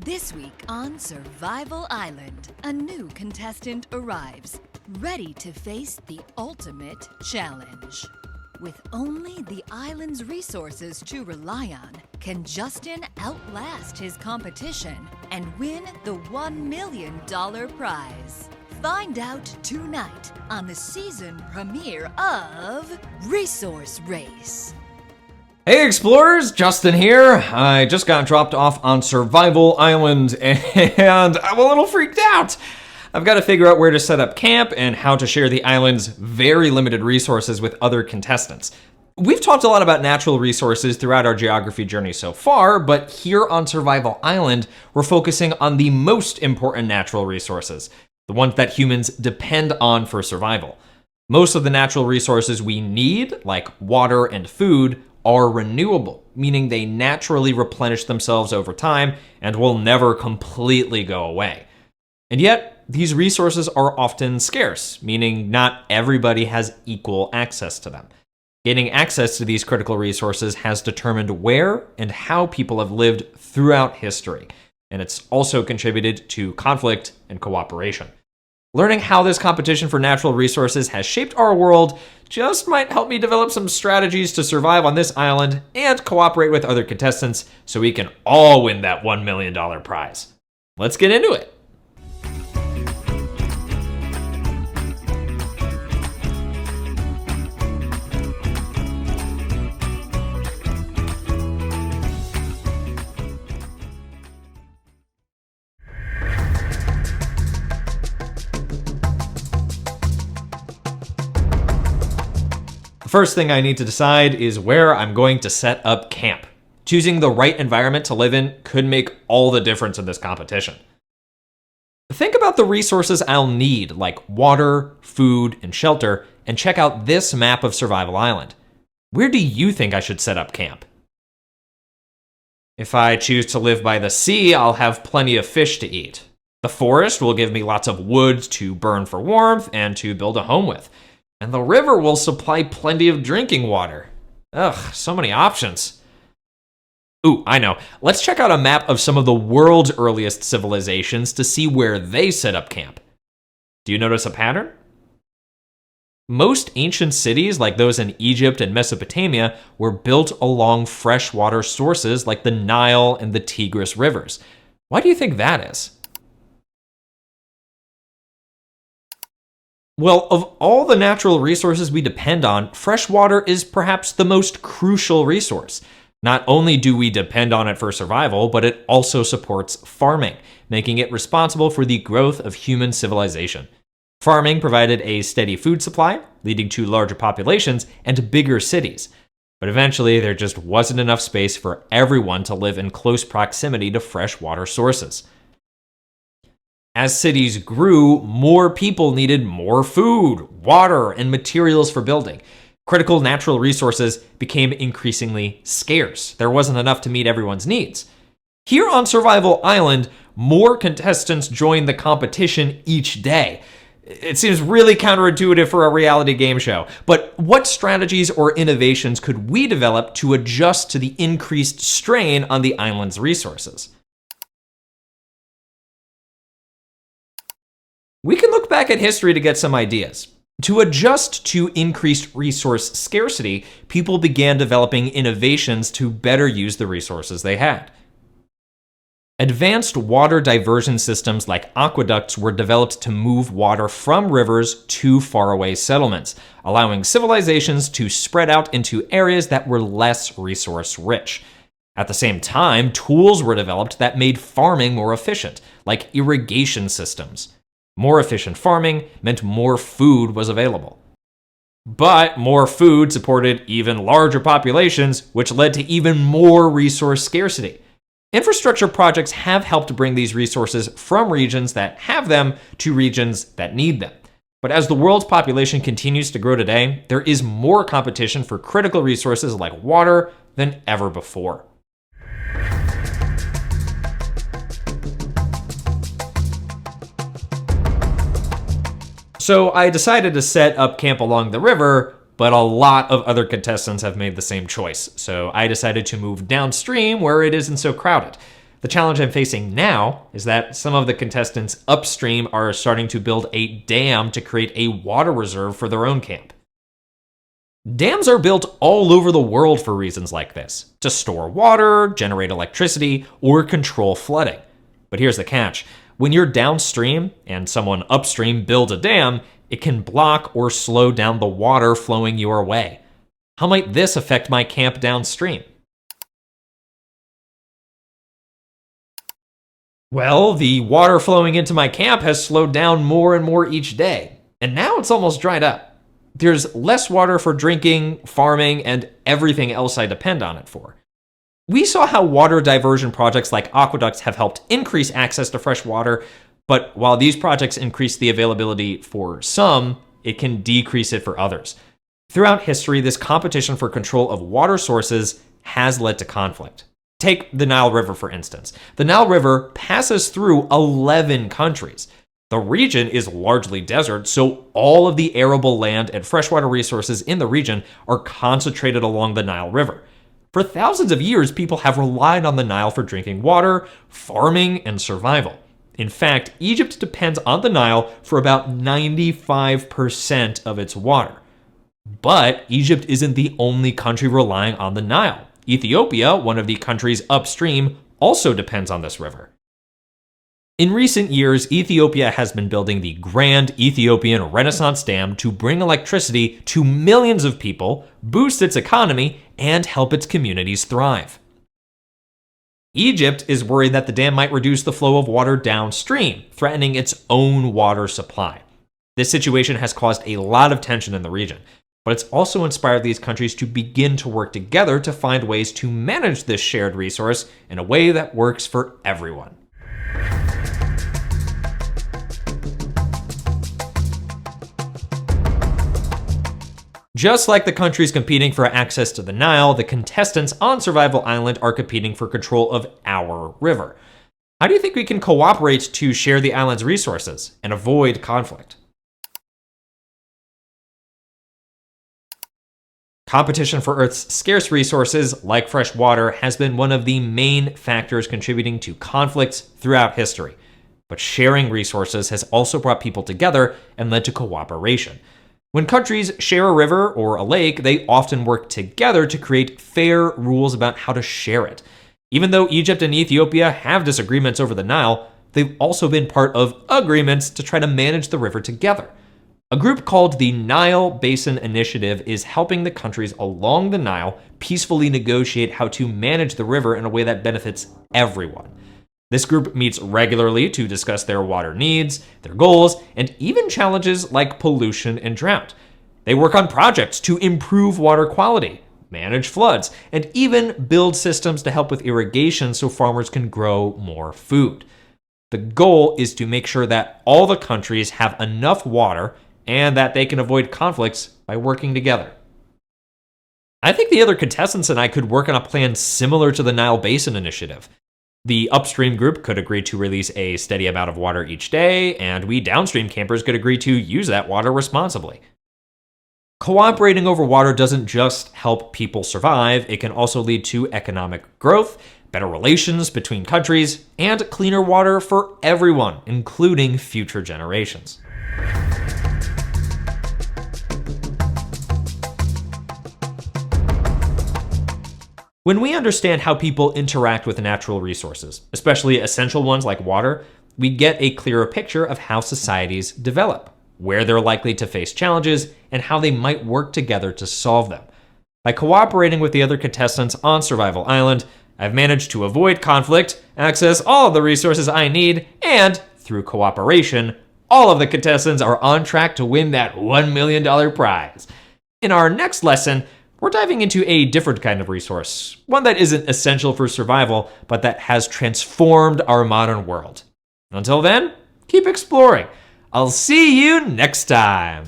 This week on Survival Island, a new contestant arrives, ready to face the ultimate challenge. With only the island's resources to rely on, can Justin outlast his competition and win the $1 million prize? Find out tonight on the season premiere of Resource Race. Hey explorers, Justin here. I just got dropped off on Survival Island and I'm a little freaked out. I've got to figure out where to set up camp and how to share the island's very limited resources with other contestants. We've talked a lot about natural resources throughout our geography journey so far, but here on Survival Island, we're focusing on the most important natural resources, the ones that humans depend on for survival. Most of the natural resources we need, like water and food, are renewable, meaning they naturally replenish themselves over time and will never completely go away. And yet, these resources are often scarce, meaning not everybody has equal access to them. Gaining access to these critical resources has determined where and how people have lived throughout history, and it's also contributed to conflict and cooperation. Learning how this competition for natural resources has shaped our world just might help me develop some strategies to survive on this island and cooperate with other contestants so we can all win that $1 million prize. Let's get into it. The first thing I need to decide is where I'm going to set up camp. Choosing the right environment to live in could make all the difference in this competition. Think about the resources I'll need, like water, food, and shelter, and check out this map of Survival Island. Where do you think I should set up camp? If I choose to live by the sea, I'll have plenty of fish to eat. The forest will give me lots of wood to burn for warmth and to build a home with. And the river will supply plenty of drinking water. Ugh, so many options. Ooh, I know. Let's check out a map of some of the world's earliest civilizations to see where they set up camp. Do you notice a pattern? Most ancient cities, like those in Egypt and Mesopotamia, were built along freshwater sources like the Nile and the Tigris rivers. Why do you think that is? Well, of all the natural resources we depend on, freshwater is perhaps the most crucial resource. Not only do we depend on it for survival, but it also supports farming, making it responsible for the growth of human civilization. Farming provided a steady food supply, leading to larger populations and bigger cities. But eventually, there just wasn't enough space for everyone to live in close proximity to freshwater sources. As cities grew, more people needed more food, water, and materials for building. Critical natural resources became increasingly scarce. There wasn't enough to meet everyone's needs. Here on Survival Island, more contestants joined the competition each day. It seems really counterintuitive for a reality game show, but what strategies or innovations could we develop to adjust to the increased strain on the island's resources? We can look back at history to get some ideas. To adjust to increased resource scarcity, people began developing innovations to better use the resources they had. Advanced water diversion systems like aqueducts were developed to move water from rivers to faraway settlements, allowing civilizations to spread out into areas that were less resource rich. At the same time, tools were developed that made farming more efficient, like irrigation systems. More efficient farming meant more food was available. But more food supported even larger populations, which led to even more resource scarcity. Infrastructure projects have helped bring these resources from regions that have them to regions that need them. But as the world's population continues to grow today, there is more competition for critical resources like water than ever before. So I decided to set up camp along the river, but a lot of other contestants have made the same choice. So I decided to move downstream where it isn't so crowded. The challenge I'm facing now is that some of the contestants upstream are starting to build a dam to create a water reserve for their own camp. Dams are built all over the world for reasons like this, to store water, generate electricity, or control flooding. But here's the catch. When you're downstream and someone upstream builds a dam, it can block or slow down the water flowing your way. How might this affect my camp downstream? Well, the water flowing into my camp has slowed down more and more each day, and now it's almost dried up. There's less water for drinking, farming, and everything else I depend on it for. We saw how water diversion projects like aqueducts have helped increase access to fresh water, but while these projects increase the availability for some, it can decrease it for others. Throughout history, this competition for control of water sources has led to conflict. Take the Nile River, for instance. The Nile River passes through 11 countries. The region is largely desert, so all of the arable land and freshwater resources in the region are concentrated along the Nile River. For thousands of years, people have relied on the Nile for drinking water, farming, and survival. In fact, Egypt depends on the Nile for about 95% of its water. But Egypt isn't the only country relying on the Nile. Ethiopia, one of the countries upstream, also depends on this river. In recent years, Ethiopia has been building the Grand Ethiopian Renaissance Dam to bring electricity to millions of people, boost its economy, and help its communities thrive. Egypt is worried that the dam might reduce the flow of water downstream, threatening its own water supply. This situation has caused a lot of tension in the region, but it's also inspired these countries to begin to work together to find ways to manage this shared resource in a way that works for everyone. Just like the countries competing for access to the Nile, the contestants on Survival Island are competing for control of our river. How do you think we can cooperate to share the island's resources and avoid conflict? Competition for Earth's scarce resources, like fresh water, has been one of the main factors contributing to conflicts throughout history. But sharing resources has also brought people together and led to cooperation. When countries share a river or a lake, they often work together to create fair rules about how to share it. Even though Egypt and Ethiopia have disagreements over the Nile, they've also been part of agreements to try to manage the river together. A group called the Nile Basin Initiative is helping the countries along the Nile peacefully negotiate how to manage the river in a way that benefits everyone. This group meets regularly to discuss their water needs, their goals, and even challenges like pollution and drought. They work on projects to improve water quality, manage floods, and even build systems to help with irrigation so farmers can grow more food. The goal is to make sure that all the countries have enough water and that they can avoid conflicts by working together. I think the other contestants and I could work on a plan similar to the Nile Basin Initiative. The upstream group could agree to release a steady amount of water each day, and we downstream campers could agree to use that water responsibly. Cooperating over water doesn't just help people survive, it can also lead to economic growth, better relations between countries, and cleaner water for everyone, including future generations. When we understand how people interact with natural resources, especially essential ones like water, we get a clearer picture of how societies develop, where they're likely to face challenges, and how they might work together to solve them. By cooperating with the other contestants on Survival Island, I've managed to avoid conflict, access all of the resources I need, and, through cooperation, all of the contestants are on track to win that $1 million prize. In our next lesson, we're diving into a different kind of resource, one that isn't essential for survival, but that has transformed our modern world. Until then, keep exploring. I'll see you next time.